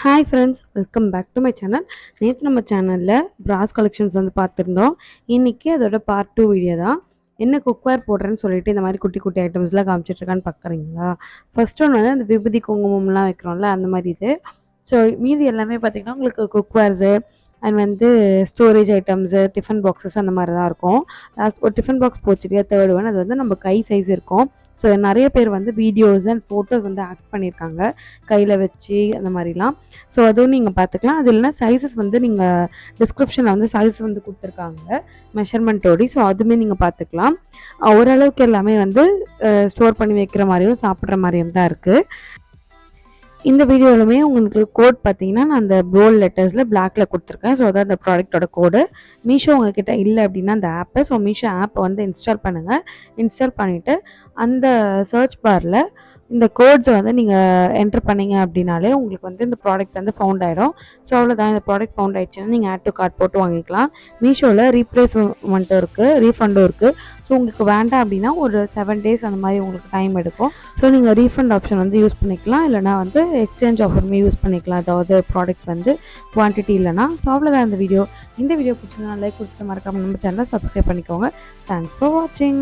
Hi friends, welcome back to my channel. நேற்று நம்ம சேனலில் ப்ராஸ் கலெக்ஷன்ஸ் வந்து பார்த்துருந்தோம். இன்றைக்கி அதோட பார்ட் 2 வீடியோ தான். என்ன குக்வேர் போடுறேன்னு சொல்லிட்டு இந்த மாதிரி குட்டி குட்டி ஐட்டம்ஸ்லாம் காமிச்சிட்ருக்கான்னு பார்க்குறீங்களா? ஃபர்ஸ்ட் ஒன்று வந்து அந்த விபூதி குங்குமம்லாம் வைக்கிறோம்ல, அந்த மாதிரி இது. ஸோ மீதி எல்லாமே பார்த்திங்கன்னா உங்களுக்கு குக்வேர்ஸு அண்ட் வந்து ஸ்டோரேஜ் ஐட்டம்ஸு, டிஃபன் பாக்ஸஸ் அந்த மாதிரி தான் இருக்கும். லாஸ்ட் ஒரு டிஃபன் பாக்ஸ் போச்சுட்டியா, தேர்ட் ஒன் அது வந்து நம்ம கை சைஸ் இருக்கும். ஸோ நிறைய பேர் வந்து வீடியோஸ் அண்ட் ஃபோட்டோஸ் வந்து ஆட் பண்ணியிருக்காங்க கையில் வச்சு அந்த மாதிரிலாம். ஸோ அதுவும் நீங்கள் பார்த்துக்கலாம். அது இல்லைனா சைஸஸ் வந்து நீங்கள் டிஸ்கிரிப்ஷனில் வந்து சைஸ் வந்து கொடுத்துருக்காங்க மெஷர்மெண்ட்டோடி. ஸோ அதுவுமே நீங்கள் பார்த்துக்கலாம். ஓரளவுக்கு எல்லாமே வந்து ஸ்டோர் பண்ணி வைக்கிற மாதிரியும் சாப்பிட்ற மாதிரியும் தான் இருக்குது. இந்த வீடியோவிலுமே உங்களுக்கு கோட் பார்த்தீங்கன்னா நான் அந்த போல்ட் லெட்டர்ஸில் பிளாக்ல கொடுத்துருக்கேன். ஸோ அதான் அந்த ப்ராடக்டோட கோடு. மீஷோ உங்ககிட்ட இல்லை அப்படின்னா அந்த ஆப்பை, ஸோ மீஷோ ஆப்பை வந்து இன்ஸ்டால் பண்ணுங்கள். இன்ஸ்டால் பண்ணிவிட்டு அந்த சர்ச் பாரில் இந்த கோட்ஸை வந்து நீங்கள் என்ட்ரு பண்ணிங்க அப்படின்னாலே உங்களுக்கு வந்து இந்த ப்ராடக்ட் வந்து ஃபவுண்ட் ஆகிடும். ஸோ அவ்வளோதான், இந்த ப்ராடக்ட் ஃபவுண்ட் ஆகிடுச்சுன்னா நீங்கள் ஆட் டு கார்ட் போட்டு வாங்கிக்கலாம். மீஷோவில் ரீப்ளேஸ்மெண்ட்டும் இருக்குது, ரீஃபண்டும் இருக்குது. ஸோ உங்களுக்கு வேண்டாம் அப்படின்னா ஒரு 7 days அந்த மாதிரி உங்களுக்கு டைம் எடுக்கும். ஸோ நீங்கள் ரீஃபண்ட் ஆப்ஷன் வந்து யூஸ் பண்ணிக்கலாம், இல்லைனா வந்து எக்ஸ்சேஞ்ச் ஆஃபருமே யூஸ் பண்ணிக்கலாம். அதாவது ப்ராடக்ட் வந்து குவான்டிட்டி இல்லைனா. ஸோ அவ்வளோதான் இந்த வீடியோ. இந்த வீடியோ பிடிச்சதுனா லைக் கொடுத்துட்டு மறக்காமல் நம்ம சேனலை சப்ஸ்கிரைப் பண்ணிக்கோங்க. தேங்க்ஸ் ஃபார் வாட்சிங்.